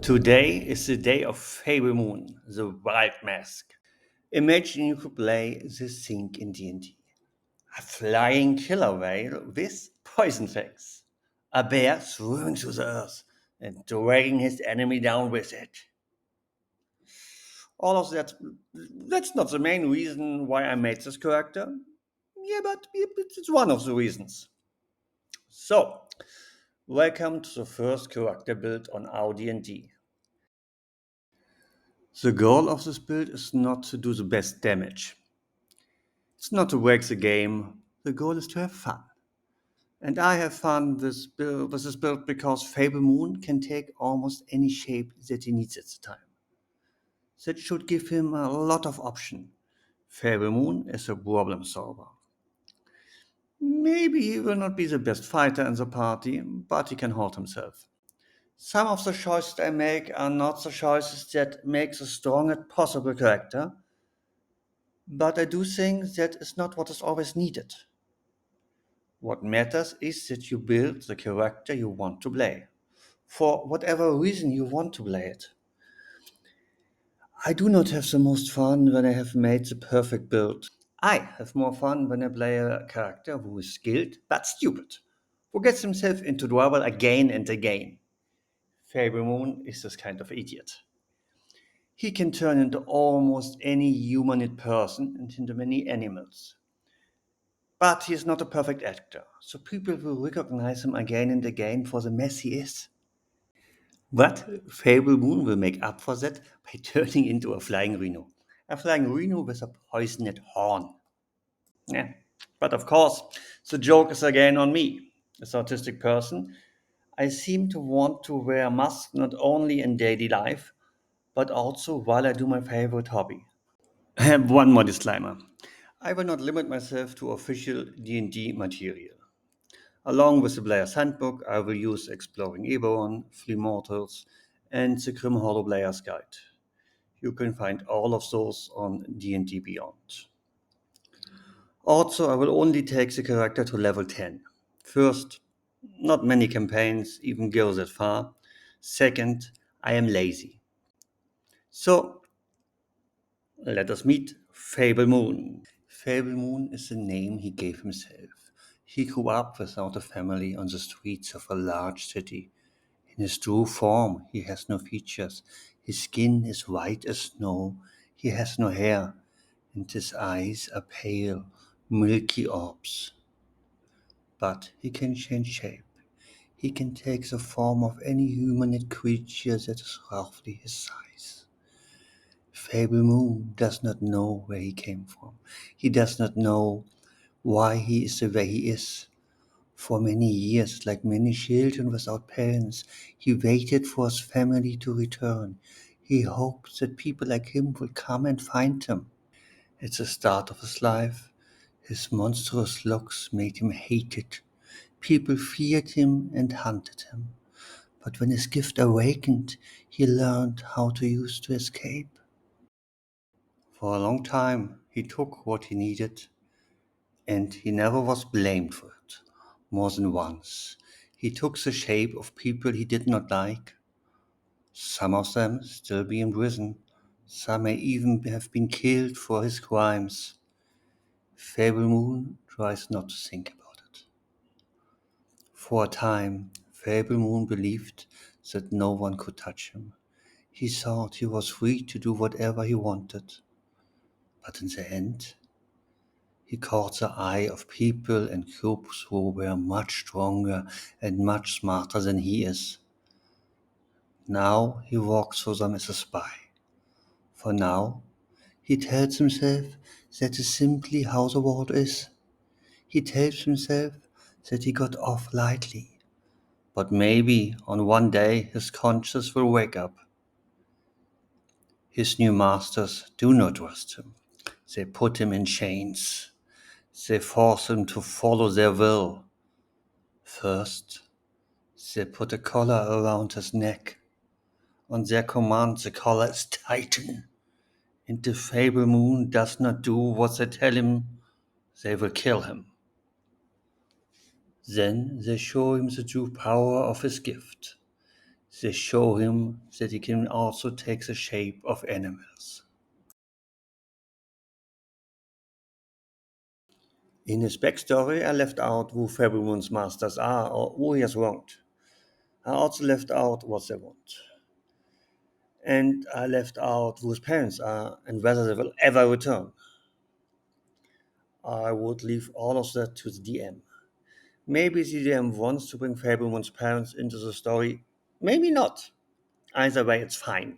Today is the day of Fable Moon, the wild mask. Imagine you could play this thing in D&D. A flying killer whale with poison fangs. A bear swimming through the earth and dragging his enemy down with it. All of that's not the main reason why I made this character. Yeah, but it's one of the reasons. So, welcome to the first character build on AuD&D. The goal of this build is not to do the best damage. It's not to break the game. The goal is to have fun. And I have fun with this build because Fable Moon can take almost any shape that he needs at the time. That should give him a lot of option. Fable Moon is a problem solver. Maybe he will not be the best fighter in the party, but he can hold himself. Some of the choices I make are not the choices that make the strongest possible character, but I do think that is not what is always needed. What matters is that you build the character you want to play, for whatever reason you want to play it. I do not have the most fun when I have made the perfect build. I have more fun when I play a character who is skilled but stupid, who gets himself into trouble again and again. Fable Moon is this kind of idiot. He can turn into almost any humanoid person and into many animals. But he is not a perfect actor, so people will recognize him again and again for the mess he is. But Fable Moon will make up for that by turning into a flying rhino. A flying rhino with a poisoned horn. Yeah. But of course, the joke is again on me. As an autistic person, I seem to want to wear a mask not only in daily life, but also while I do my favorite hobby. I have one more disclaimer. I will not limit myself to official D&D material. Along with the Player's Handbook, I will use Exploring Eberron, Flea Mortals, and the Grim Hollow Player's Guide. You can find all of those on D&D Beyond. Also, I will only take the character to level 10. First, not many campaigns even go that far. Second, I am lazy. So, let us meet Fable Moon. Fable Moon is the name he gave himself. He grew up without a family on the streets of a large city. In his true form, he has no features. His skin is white as snow. He has no hair, and his eyes are pale, milky orbs. But he can change shape. He can take the form of any humanoid creature that is roughly his size. Fable Moon does not know where he came from. He does not know why he is the way he is. For many years, like many children without parents, he waited for his family to return. He hoped that people like him would come and find him. At the start of his life, his monstrous looks made him hated. People feared him and hunted him. But when his gift awakened, he learned how to use to escape. For a long time, he took what he needed, and he never was blamed for it. More than once, he took the shape of people he did not like. Some of them still be in prison. Some may even have been killed for his crimes. Fable Moon tries not to think about it. For a time, Fable Moon believed that no one could touch him. He thought he was free to do whatever he wanted. But in the end, he caught the eye of people and groups who were much stronger and much smarter than he is. Now he walks through them as a spy. For now, he tells himself that is simply how the world is. He tells himself that he got off lightly. But maybe on one day his conscience will wake up. His new masters do not trust him. They put him in chains. They force him to follow their will. First, they put a collar around his neck. On their command, the collar is tightened. And if Fable Moon does not do what they tell him, they will kill him. Then they show him the true power of his gift. They show him that he can also take the shape of animals. In his backstory, I left out who Fable Moon's masters are or who he has wronged. I also left out what they want. And I left out who his parents are and whether they will ever return. I would leave all of that to the DM. Maybe the DM wants to bring Fable Moon's parents into the story, maybe not. Either way, it's fine.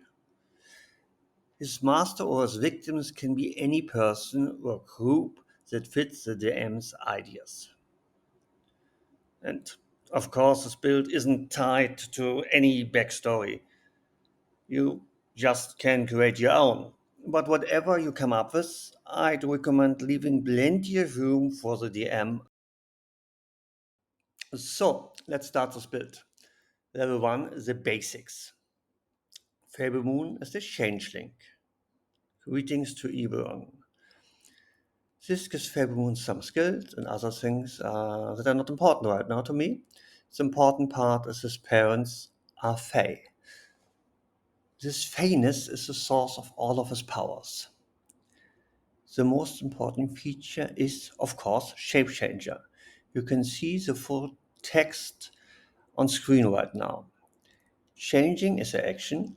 His master or his victims can be any person or group that fits the DM's ideas. And of course, this build isn't tied to any backstory. You just can create your own. But whatever you come up with, I'd recommend leaving plenty of room for the DM. So, let's start this build. Level 1, the basics. Fable Moon is the Changeling. Greetings to Eberron. This gives Fable Moon some skills and other things that are not important right now to me. The important part is his parents are Fae. This Faeness is the source of all of his powers. The most important feature is, of course, Shapechanger. You can see the full text on screen right now. Changing is an action.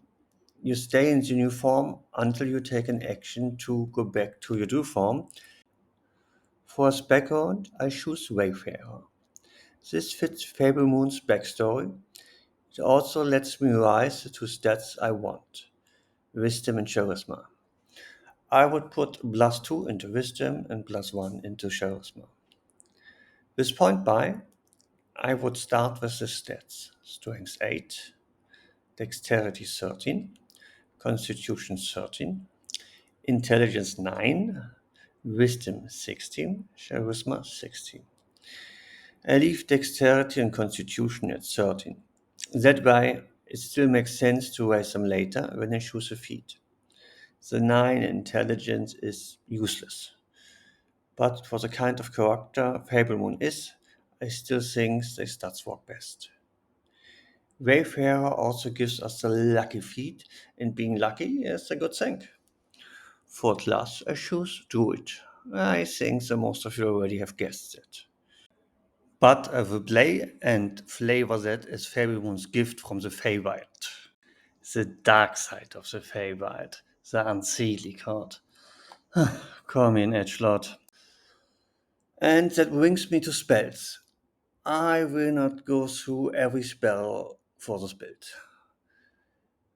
You stay in the new form until you take an action to go back to your true form. For his background, I choose Wayfarer. This fits Fable Moon's backstory. It also lets me rise the two stats I want, Wisdom and Charisma. I would put +2 into Wisdom and +1 into Charisma. With point buy, I would start with the stats. Strength 8, Dexterity 13, Constitution 13, Intelligence 9, Wisdom 16, Charisma 16. I leave Dexterity and Constitution at 13. That way, it still makes sense to raise them later when I choose a feat. The 9 Intelligence is useless. But for the kind of character Fable Moon is, I still think the stats work best. Wayfarer also gives us the lucky feat, and being lucky is a good thing. For class, I choose Druid. I think the most of you already have guessed it. But I will play and flavor that as Fable Moon's gift from the Feywild. The dark side of the Feywild, the unseelie card. Call me an edgelord. And that brings me to spells. I will not go through every spell for this build.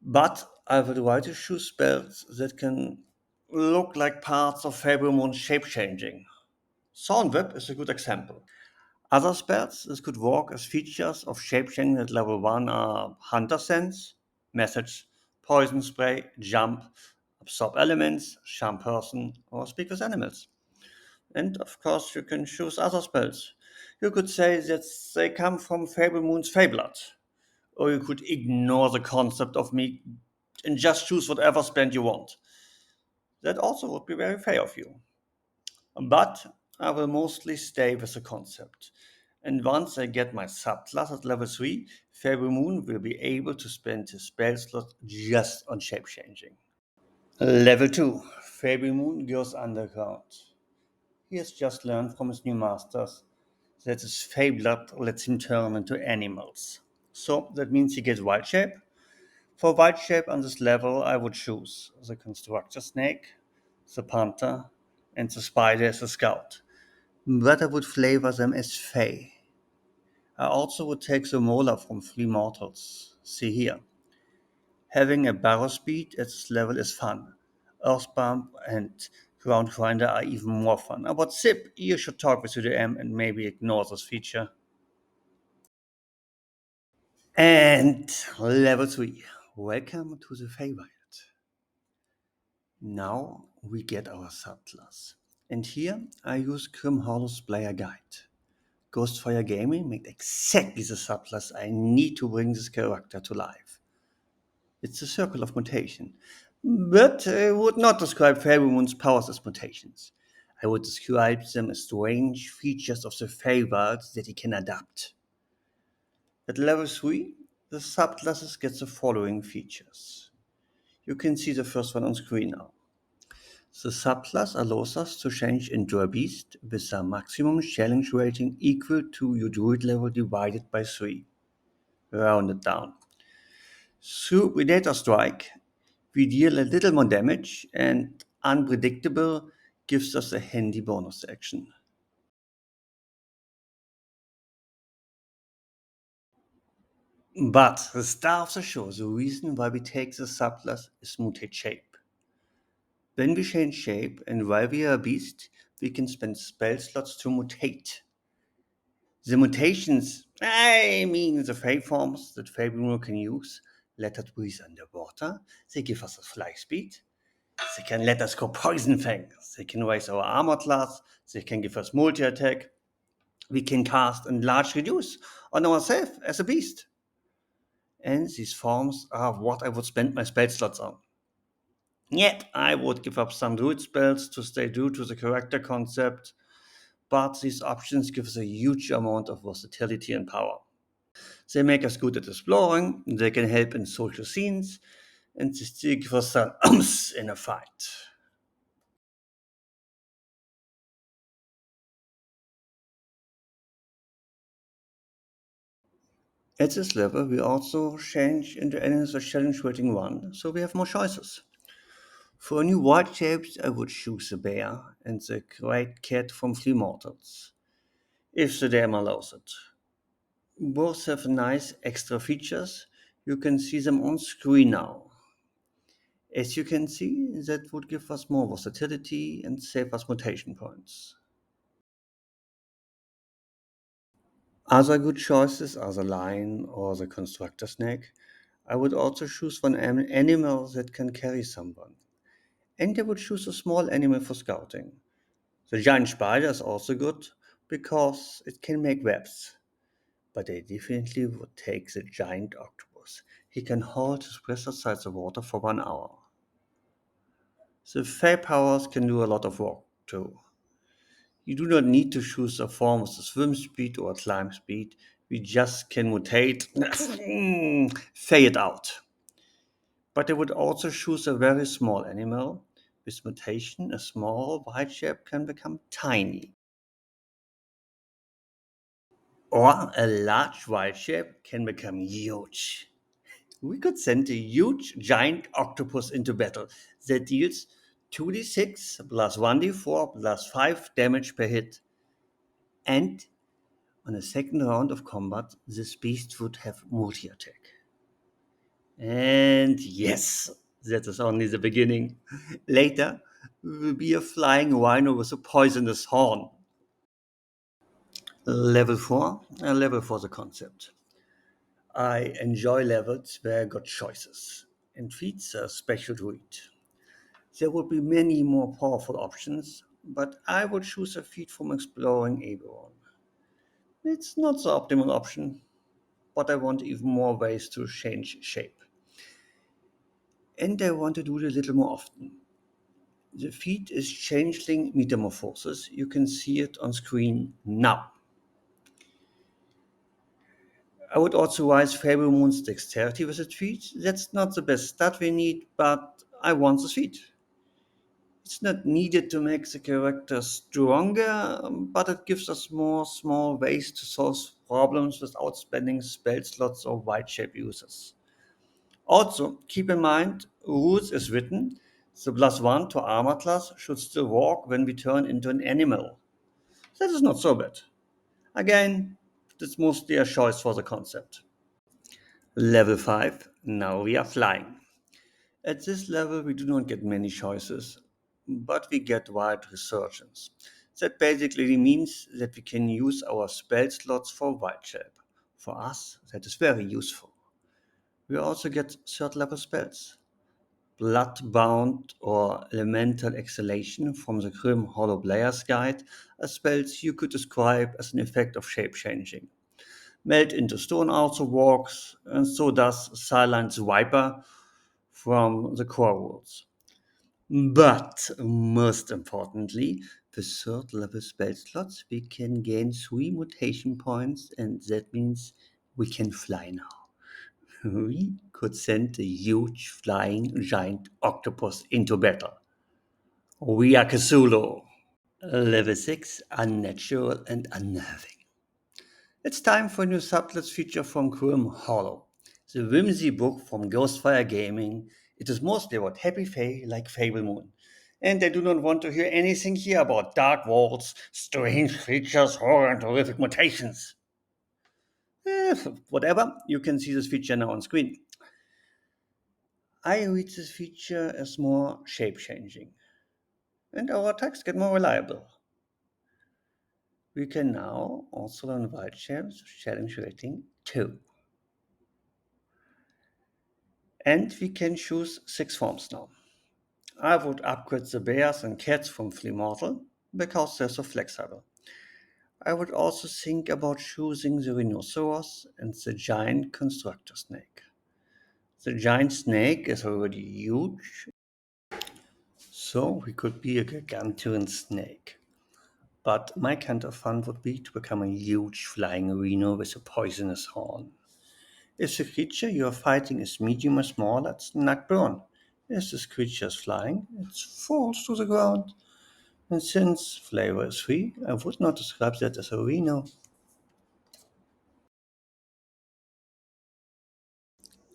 But I will try to choose spells that can look like parts of Fable Moon's shape-changing. Thornwhip is a good example. Other spells that could work as features of shape-changing at level 1 are Hunter Sense, Message, Poison Spray, Jump, Absorb Elements, Charm Person, or Speak with Animals. And of course, you can choose other spells. You could say that they come from Fable Moon's Fablet, or you could ignore the concept of me and just choose whatever spell you want. That also would be very fair of you. But I will mostly stay with the concept. And once I get my subclass at level 3, Fable Moon will be able to spend his spell slot just on shape changing. Level 2, Fable Moon goes underground. He has just learned from his new masters that his Fablet lets him turn into animals. So that means he gets wild shape. For wild shape on this level, I would choose the Constructor Snake, the Panther, and the Spider as a Scout. But I would flavor them as Fae. I also would take the Molar from Three Mortals. See here. Having a barrow speed at this level is fun. Earthbump and Ground Grinder are even more fun. About Zip, you should talk with UDM and maybe ignore this feature. And level 3. Welcome to the Feywild. Now we get our subclass. And here I use Grim Hollow's Player Guide. Ghostfire Gaming made exactly the subclass I need to bring this character to life. It's the circle of mutation. But I would not describe Fable Moon's powers as mutations. I would describe them as strange features of the Feywild that he can adapt. At level 3, The subclasses get the following features. You can see the first one on screen now. The subclass allows us to change into a beast with a maximum challenge rating equal to your druid level divided by 3, rounded down. Through Predator Strike, we deal a little more damage, and Unpredictable gives us a handy bonus action. But the star of the show, the reason why we take the subclass is Mutate Shape. When we change shape and while we are a beast, we can spend spell slots to mutate. The mutations, I mean the fake forms that Fable Moon can use, let us breathe underwater, they give us a fly speed, they can let us go poison fang, they can raise our armor class, they can give us multi-attack, we can cast and large reduce on ourselves as a beast. And these forms are what I would spend my spell slots on. Yet I would give up some druid spells to stay true to the character concept, but these options give us a huge amount of versatility and power. They make us good at exploring, they can help in social scenes, and they still give us some umps in a fight. At this level, we also change into enemies of challenge rating 1, so we have more choices. For new wild shapes, I would choose the bear and the great cat from Flea Mortals, if the DM allows it. Both have nice extra features. You can see them on screen now. As you can see, that would give us more versatility and save us mutation points. Other good choices are the lion or the constructor snake. I would also choose one animal that can carry someone. And I would choose a small animal for scouting. The giant spider is also good because it can make webs. But I definitely would take the giant octopus. He can hold his breath outside the water for 1 hour. The Fey powers can do a lot of work too. You do not need to choose a form with a swim speed or a climb speed. We just can mutate, fade it out. But I would also choose a very small animal. With mutation, a small white shape can become tiny. Or a large white shape can become huge. We could send a huge giant octopus into battle that deals 2d6 plus 1d4 plus 5 damage per hit. And on a second round of combat, this beast would have multi attack. And yes, that is only the beginning. Later, we will be a flying rhino with a poisonous horn. Level 4, a level for the concept. I enjoy levels where I got choices and feats a special druid. There would be many more powerful options, but I would choose a feat from exploring Aberon. It's not the optimal option, but I want even more ways to change shape. And I want to do it a little more often. The feat is Changeling Metamorphosis. You can see it on screen now. I would also raise Fable Moon's dexterity with its feat. That's not the best stat we need, but I want the feat. It's not needed to make the character stronger, but it gives us more small ways to solve problems without spending spell slots or white shape uses. Also, keep in mind, rules is written, the +1 to armor class should still work when we turn into an animal. That is not so bad. Again, it's mostly a choice for the concept. Level 5, now we are flying. At this level, we do not get many choices, but we get wide resurgence. That basically means that we can use our spell slots for wild shape. For us, that is very useful. We also get third level spells. Bloodbound or Elemental Exhalation from the Grim Hollow Player's Guide are spells you could describe as an effect of shape changing. Melt into Stone also works, and so does Silence Viper from the core rules. But most importantly, with third level spell slots, we can gain 3 mutation points, and that means we can fly now. We could send a huge flying giant octopus into battle. We are Cthulhu. Level 6, Unnatural and Unnerving. It's time for a new subclass feature from Grim Hollow, the whimsy book from Ghostfire Gaming. It is mostly about happy fae like Fable Moon. And I do not want to hear anything here about dark walls, strange creatures, horror, and horrific mutations. Eh, Whatever, you can see this feature now on screen. I read this feature as more shape changing, and our attacks get more reliable. We can now also learn wild shapes, challenge rating 2. And we can choose 6 forms now. I would upgrade the bears and cats from Flea Mortal because they're so flexible. I would also think about choosing the rhinoceros and the giant constructor snake. The giant snake is already huge, so we could be a gargantuan snake. But my kind of fun would be to become a huge flying rhino with a poisonous horn. If the creature you are fighting is medium or small, it's not burn. If this creature is flying, it falls to the ground. And since flavor is free, I would not describe that as a rhino.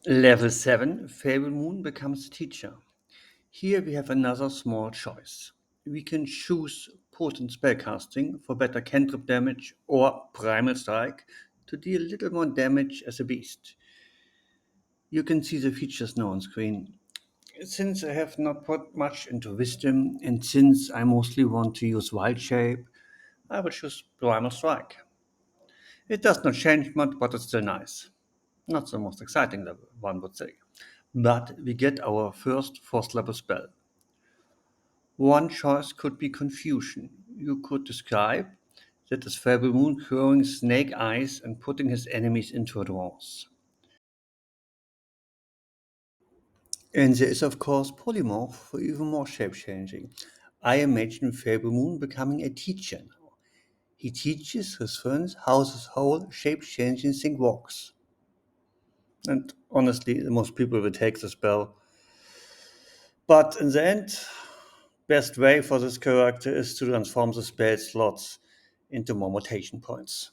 Level 7, Fable Moon becomes teacher. Here we have another small choice. We can choose potent spellcasting for better cantrip damage or Primal Strike to deal a little more damage as a beast. You can see the features now on screen. Since I have not put much into wisdom, and since I mostly want to use wild shape, I will choose Primal Strike. It does not change much, but it's still nice. Not the most exciting level, one would say. But we get our first fourth level spell. One choice could be confusion. You could describe that as Fable Moon growing snake eyes and putting his enemies into a trance. And there is, of course, Polymorph for even more shape changing. I imagine Fable Moon becoming a teacher now. He teaches his friends how this whole shape changing thing works. And honestly, most people will take the spell. But in the end, best way for this character is to transform the spell slots into more mutation points.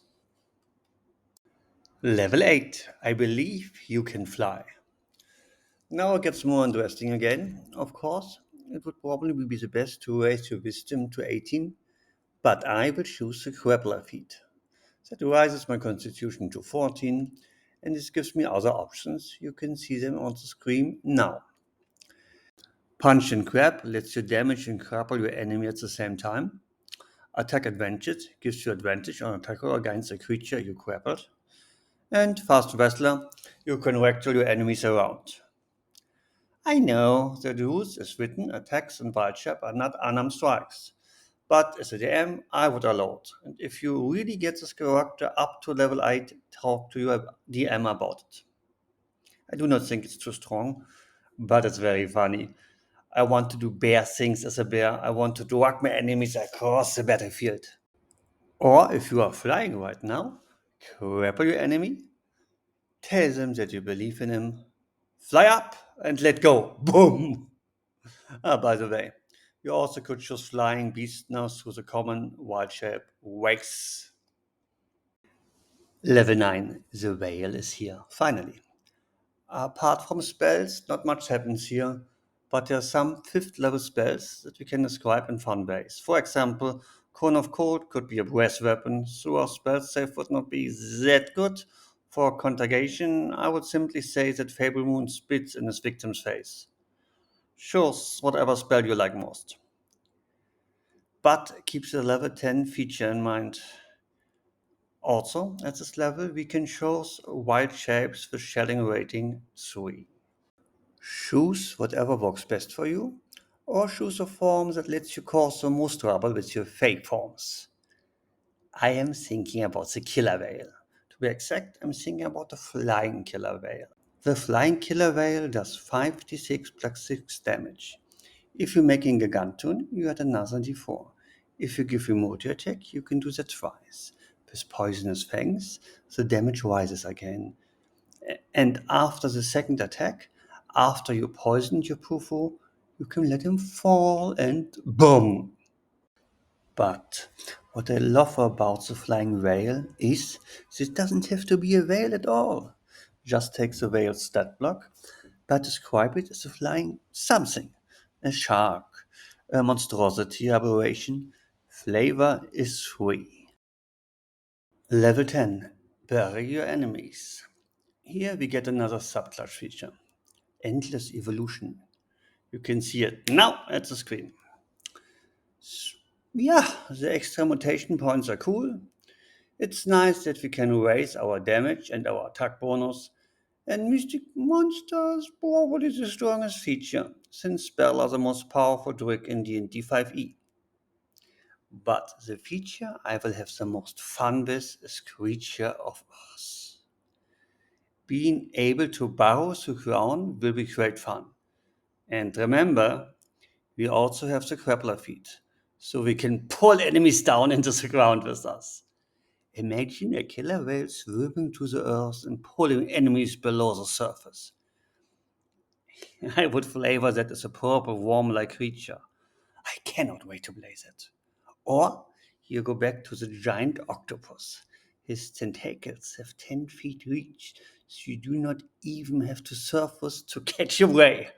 Level 8. I believe you can fly. Now it gets more interesting again. Of course, it would probably be the best to raise your wisdom to 18, but I will choose the Grappler feat. That raises my constitution to 14, and this gives me other options. You can see them on the screen now. Punch and grab lets you damage and grapple your enemy at the same time. Attack advantage gives you advantage on attack roll against a creature you grappled. And fast wrestler, you can wrestle your enemies around. I know the rules as written, attacks and wild shape are not unarmed strikes. But as a DM, I would allow it. And if you really get this character up to level 8, talk to your DM about it. I do not think it's too strong, but it's very funny. I want to do bear things as a bear. I want to drag my enemies across the battlefield. Or if you are flying right now, grapple your enemy, tell them that you believe in him, fly up and let go. Boom! By the way, you also could choose flying beast now through the common wild shape wakes. Level 9, the whale is here, finally. Apart from spells, not much happens here, but there are some 5th level spells that we can describe in fun ways. For example, Cone of Cold could be a breath weapon, so our spell save would not be that good. For Contagion, I would simply say that Fable Moon spits in his victim's face. Choose whatever spell you like most. But keep the level 10 feature in mind. Also, at this level, we can choose wild shapes with shelling rating 3. Choose whatever works best for you, or choose a form that lets you cause the most trouble with your fake forms. I am thinking about the killer whale. To be exact, I'm thinking about the flying killer whale. The flying killer whale does 5d6 plus 6 damage. If you're making a gun tune, you add another d4. If you give remote attack, you can do that twice. With poisonous fangs, the damage rises again. And after the second attack, after you poisoned your Pufo, you can let him fall and boom! But what I love about the flying whale is this doesn't have to be a whale at all. Just take the whale's stat block, but describe it as a flying something. A shark, a monstrosity aberration. Flavor is free. Level 10. Bury your enemies. Here we get another subclass feature. Endless evolution. You can see it now at the screen. Yeah, the extra mutation points are cool. It's nice that we can raise our damage and our attack bonus, and Mystic Monsters probably the strongest feature, since spells are the most powerful trick in D&D 5e. But the feature I will have the most fun with is Creature of Earth. Being able to burrow through ground will be great fun. And remember, we also have the grappler feat, so we can pull enemies down into the ground with us. Imagine a killer whale swimming to the earth and pulling enemies below the surface. I would flavor that as a purple worm-like creature. I cannot wait to play that. Or you go back to the giant octopus. His tentacles have 10 feet reach, so you do not even have to surface to catch your prey.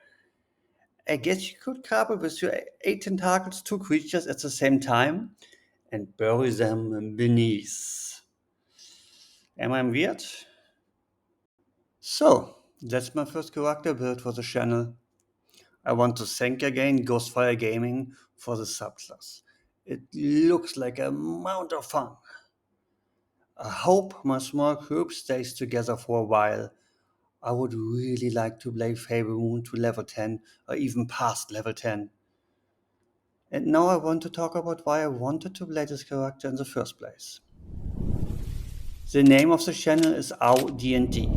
I guess you could couple with your 8 tentacles 2 creatures at the same time and bury them beneath. Am I weird? So, that's my first character build for the channel. I want to thank again Ghostfire Gaming for the subclass. It looks like a amount of fun. I hope my small group stays together for a while. I would really like to play Fable Moon to level 10 or even past level 10. And now I want to talk about why I wanted to play this character in the first place. The name of the channel is AuD&D.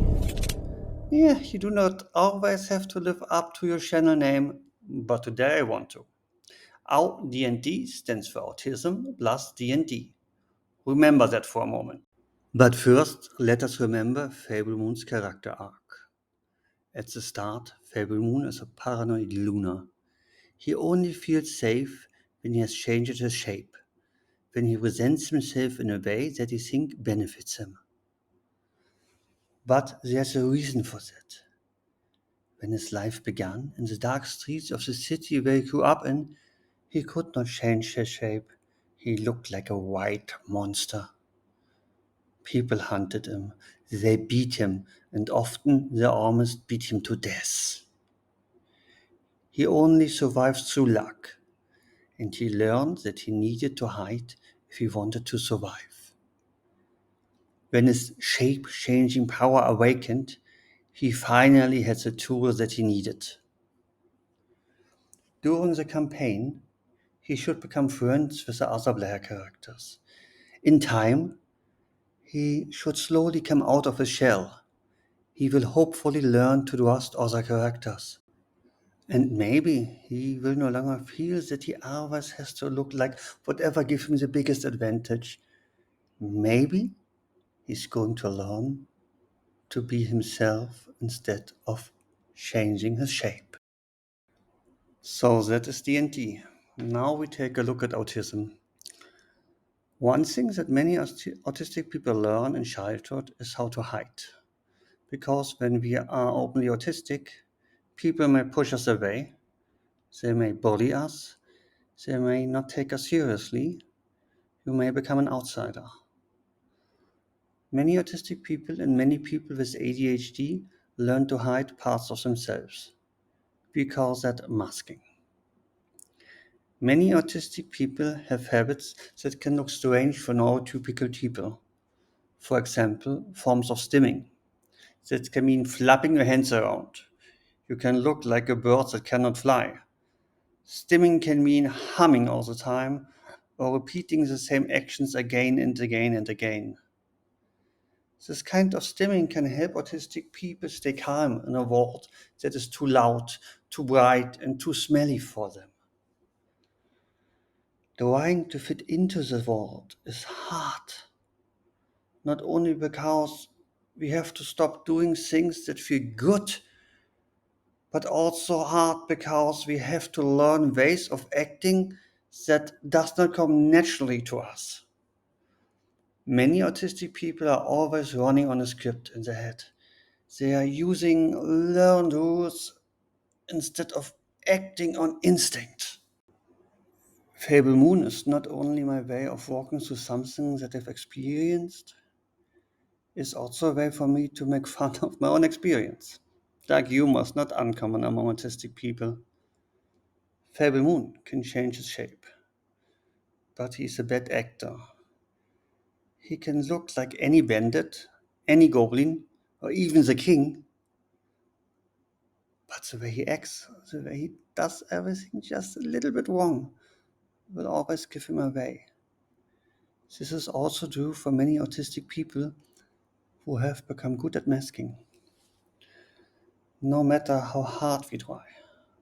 Yeah, you do not always have to live up to your channel name, but today I want to. AuD&D stands for Autism plus D&D. Remember that for a moment. But first, let us remember Fable Moon's character arc. At the start, Fable Moon is a paranoid loner. He only feels safe when he has changed his shape, when he presents himself in a way that he thinks benefits him. But there's a reason for that. When his life began in the dark streets of the city where he grew up in, he could not change his shape. He looked like a white monster. People hunted him, they beat him, and often they almost beat him to death. He only survived through luck, and he learned that he needed to hide if he wanted to survive. When his shape-changing power awakened, he finally had the tool that he needed. During the campaign, he should become friends with the other player characters. In time, he should slowly come out of his shell. He will hopefully learn to trust other characters. And maybe he will no longer feel that he always has to look like whatever gives him the biggest advantage. Maybe he's going to learn to be himself instead of changing his shape. So that is D&D. Now we take a look at autism. One thing that many autistic people learn in childhood is how to hide. Because when we are openly autistic, people may push us away, they may bully us, they may not take us seriously, you may become an outsider. Many autistic people and many people with ADHD learn to hide parts of themselves. We call that masking. Many autistic people have habits that can look strange for neurotypical people. For example, forms of stimming. That can mean flapping your hands around. You can look like a bird that cannot fly. Stimming can mean humming all the time or repeating the same actions again and again and again. This kind of stimming can help autistic people stay calm in a world that is too loud, too bright, and too smelly for them. Trying to fit into the world is hard, not only because We have to stop doing things that feel good, but also hard because we have to learn ways of acting that does not come naturally to us. Many autistic people are always running on a script in their head. They are using learned rules instead of acting on instinct. Fable Moon is not only my way of walking through something that I've experienced, it's also a way for me to make fun of my own experience. Dark humor is not uncommon among autistic people. Fable Moon can change his shape, but he's a bad actor. He can look like any bandit, any goblin, or even the king, but the way he acts, the way he does everything just a little bit wrong, will always give him away. This is also true for many autistic people who have become good at masking. No matter how hard we try,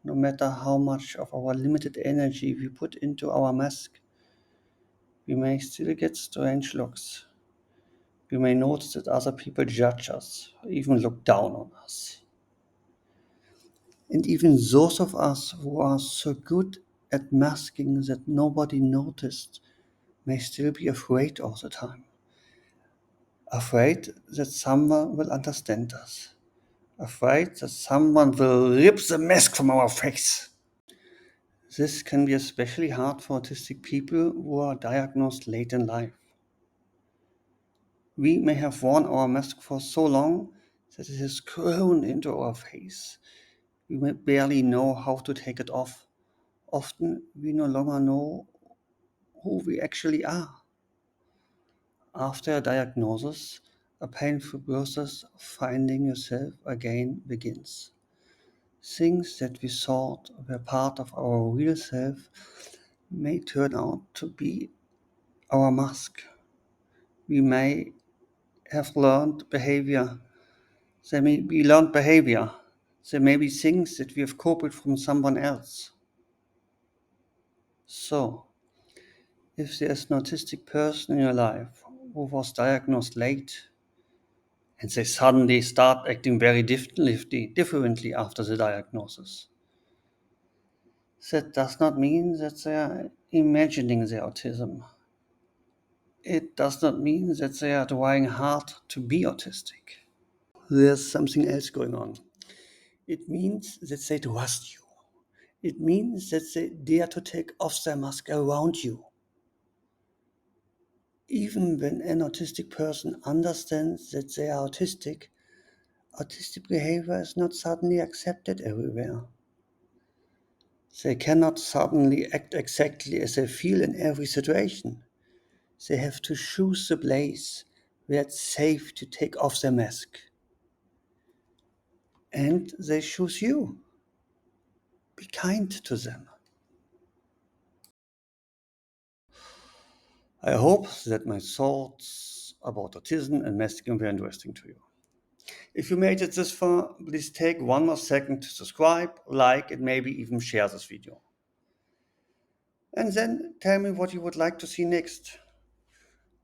no matter how much of our limited energy we put into our mask, we may still get strange looks. We may notice that other people judge us, or even look down on us. And even those of us who are so good at masking that nobody noticed may still be afraid all the time. Afraid that someone will understand us. Afraid that someone will rip the mask from our face. This can be especially hard for autistic people who are diagnosed late in life. We may have worn our mask for so long that it has grown into our face. We may barely know how to take it off. Often we no longer know who we actually are. After a diagnosis, a painful process of finding yourself again begins. Things that we thought were part of our real self may turn out to be our mask. We may have learned behavior. There may be learned behavior. There may be things that we have copied from someone else. So, if there's an autistic person in your life who was diagnosed late and they suddenly start acting very differently after the diagnosis, that does not mean that they are imagining their autism. It does not mean that they are trying hard to be autistic. There's something else going on. It means that they trust you. It means that they dare to take off their mask around you. Even when an autistic person understands that they are autistic, autistic behavior is not suddenly accepted everywhere. They cannot suddenly act exactly as they feel in every situation. They have to choose the place where it's safe to take off their mask. And they choose you. Be kind to them. I hope that my thoughts about autism and masking were interesting to you. If you made it this far, please take one more second to subscribe, like, and maybe even share this video. And then tell me what you would like to see next.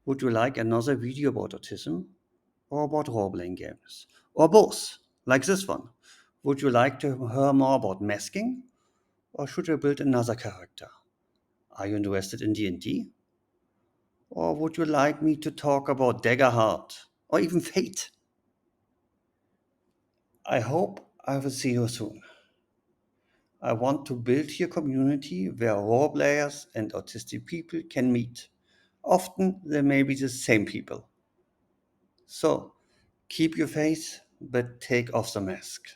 Would you like another video about autism? Or about role-playing games? Or both, like this one? Would you like to hear more about masking? Or should we build another character? Are you interested in D&D? Or would you like me to talk about Daggerheart? Or even Fate? I hope I will see you soon. I want to build here a community where role players and autistic people can meet. Often they may be the same people. So keep your faith, but take off the mask.